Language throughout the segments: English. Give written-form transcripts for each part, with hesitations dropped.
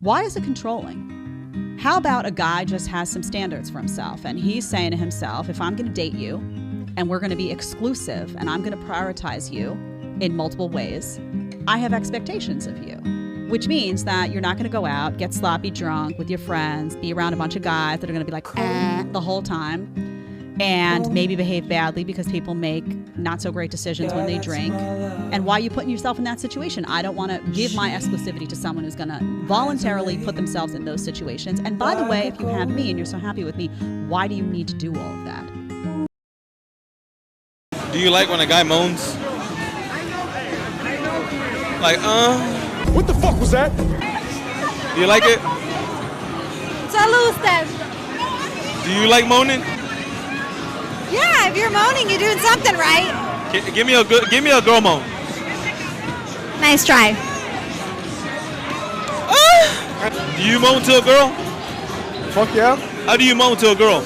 Why is it controlling? How about a guy just has some standards for himself and he's saying to himself, if I'm going to date you and we're going to be exclusive and I'm going to prioritize you in multiple ways, I have expectations of you, which means that you're not going to go out, get sloppy drunk with your friends, be around a bunch of guys that are going to be like, the whole time, and maybe behave badly because people make not so great decisions when they drink. And why are you putting yourself in that situation? I don't want to give my exclusivity to someone who's going to voluntarily put themselves in those situations. And by the way, if you have me and you're so happy with me, why do you need to do all of that? Do you like when a guy moans? Like, What the fuck was that? Do you like it? Salute. Do you like moaning? Yeah, if you're moaning, you're doing something right. Give me a girl moan. Nice try. Do you moan to a girl? Fuck yeah. How do you moan to a girl?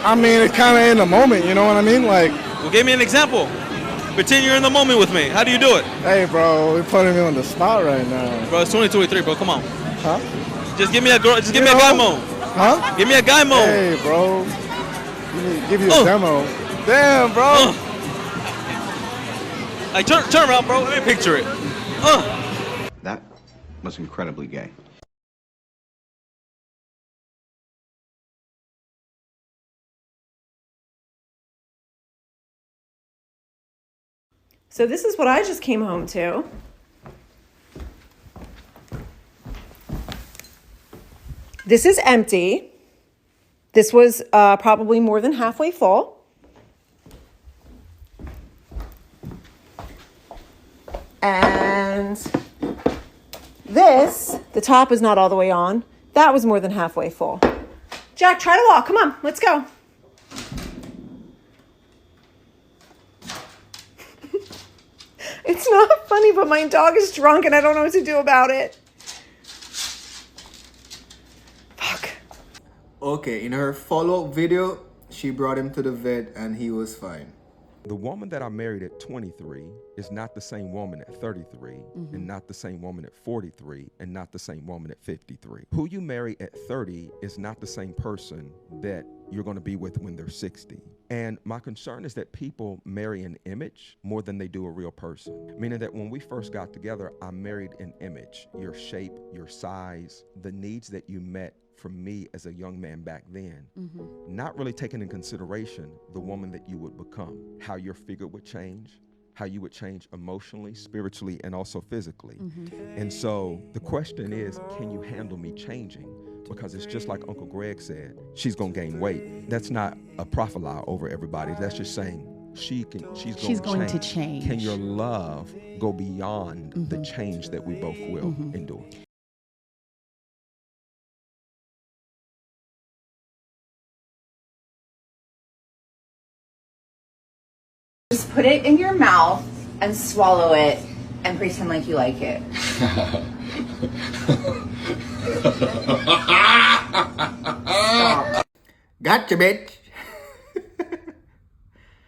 I mean, it's kind of in the moment, you know what I mean? Like, Well, give me an example. Pretend you're in the moment with me. How do you do it? hey, bro, you're putting me on the spot right now. Bro, it's 2023, bro. Come on. Huh? Just give me a girl. Just give me a guy moan. Huh? Give me a guy moan. Hey, bro. Give you a demo. Damn, bro. Like, turn around, bro. Let me picture it. That was incredibly gay. So this is what I just came home to. This is empty. This was probably more than halfway full. And this, the top is not all the way on. That was more than halfway full. Jack, try to walk. Come on, let's go. It's not funny, but my dog is drunk and I don't know what to do about it. Fuck. Okay, in her follow-up video, she brought him to the vet and he was fine. The woman that I married at 23 is not the same woman at 33, and not the same woman at 43, and not the same woman at 53. Who you marry at 30 is not the same person that you're going to be with when they're 60. And my concern is that people marry an image more than they do a real person. Meaning that when we first got together, I married an image, your shape, your size, the needs that you met from me as a young man back then, not really taking in consideration the woman that you would become, how your figure would change, how you would change emotionally, spiritually, and also physically. And so the question is, can you handle me changing? Because it's just like Uncle Greg said, she's gonna gain weight. That's not a profile over everybody. That's just saying she's going to change. Can your love go beyond the change that we both will endure? Just put it in your mouth and swallow it and pretend like you like it. Gotcha, bitch.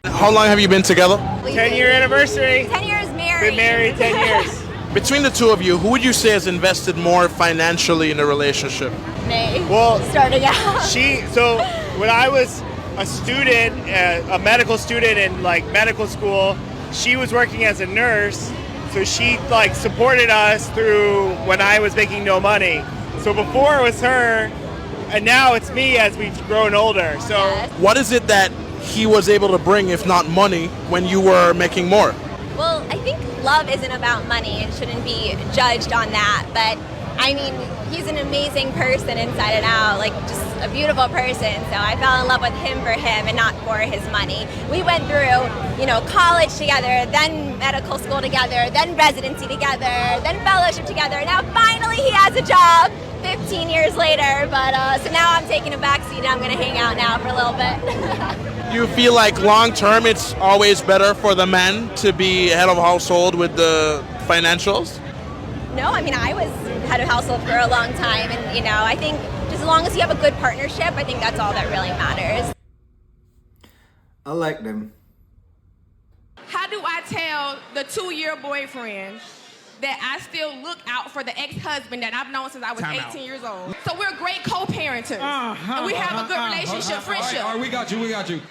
How long have you been together? 10-year anniversary. 10 years married. Been married 10 years. Between the two of you, who would you say has invested more financially in the relationship? Me. Well, Starting out. So when I was a student, a medical student in like medical school, she was working as a nurse, so she like supported us through when I was making no money. So before it was her, and now it's me as we've grown older. So What is it that he was able to bring, if not money, when you were making more? Well, I think love isn't about money and shouldn't be judged on that. But I mean, he's an amazing person inside and out, like just a beautiful person. So I fell in love with him for him and not for his money. We went through, college together, then medical school together, then residency together, then fellowship together. Now finally he has a job 15 years later. But so now I'm taking a backseat and I'm going to hang out now for a little bit. Do you feel like long term it's always better for the man to be head of household with the financials? No, I mean, I was head of household for a long time. And, I think just as long as you have a good partnership, I think that's all that really matters. I like them. How do I tell the 2-year boyfriend that I still look out for the ex-husband that I've known since I was Time 18 out. years old. So we're great co-parenters. And we have a good relationship, friendship. All right, we got you.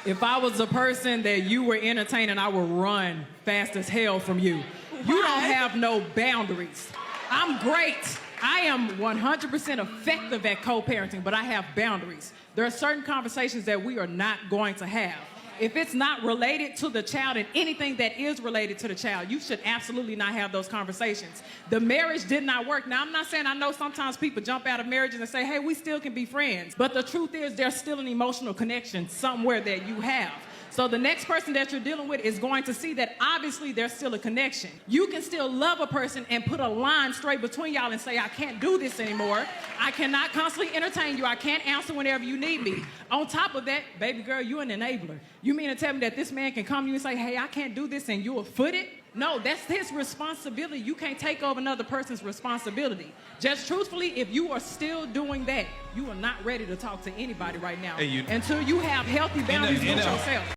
If I was a person that you were entertaining, I would run fast as hell from you. You don't have no boundaries. I'm great. I am 100% effective at co-parenting, but I have boundaries. There are certain conversations that we are not going to have. If it's not related to the child and anything that is related to the child, you should absolutely not have those conversations. The marriage did not work. Now, I'm not saying I know sometimes people jump out of marriages and say, hey, we still can be friends. But the truth is there's still an emotional connection somewhere that you have. So the next person that you're dealing with is going to see that obviously there's still a connection. You can still love a person and put a line straight between y'all and say, I can't do this anymore. I cannot constantly entertain you. I can't answer whenever you need me. On top of that, baby girl, you're an enabler. You mean to tell me that this man can come to you and say, hey, I can't do this, and you'll foot it? No, that's his responsibility. You can't take over another person's responsibility. Just truthfully, if you are still doing that, you are not ready to talk to anybody right now until you have healthy boundaries with yourself.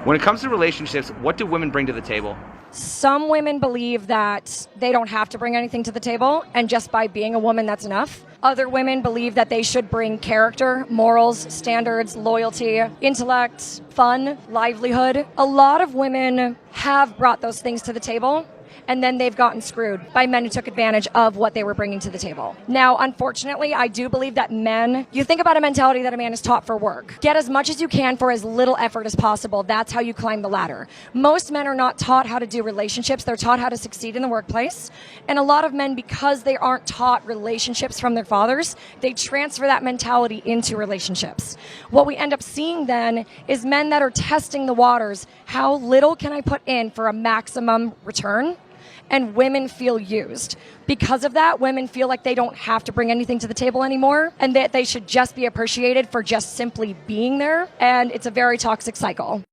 When it comes to relationships, what do women bring to the table? Some women believe that they don't have to bring anything to the table, and just by being a woman, that's enough. Other women believe that they should bring character, morals, standards, loyalty, intellect, fun, livelihood. A lot of women have brought those things to the table, and then they've gotten screwed by men who took advantage of what they were bringing to the table. Now, unfortunately, I do believe that men, you think about a mentality that a man is taught for work. Get as much as you can for as little effort as possible. That's how you climb the ladder. Most men are not taught how to do relationships. They're taught how to succeed in the workplace. And a lot of men, because they aren't taught relationships from their fathers, they transfer that mentality into relationships. What we end up seeing then is men that are testing the waters. How little can I put in for a maximum return? And women feel used. Because of that, women feel like they don't have to bring anything to the table anymore, and that they should just be appreciated for just simply being there. And it's a very toxic cycle.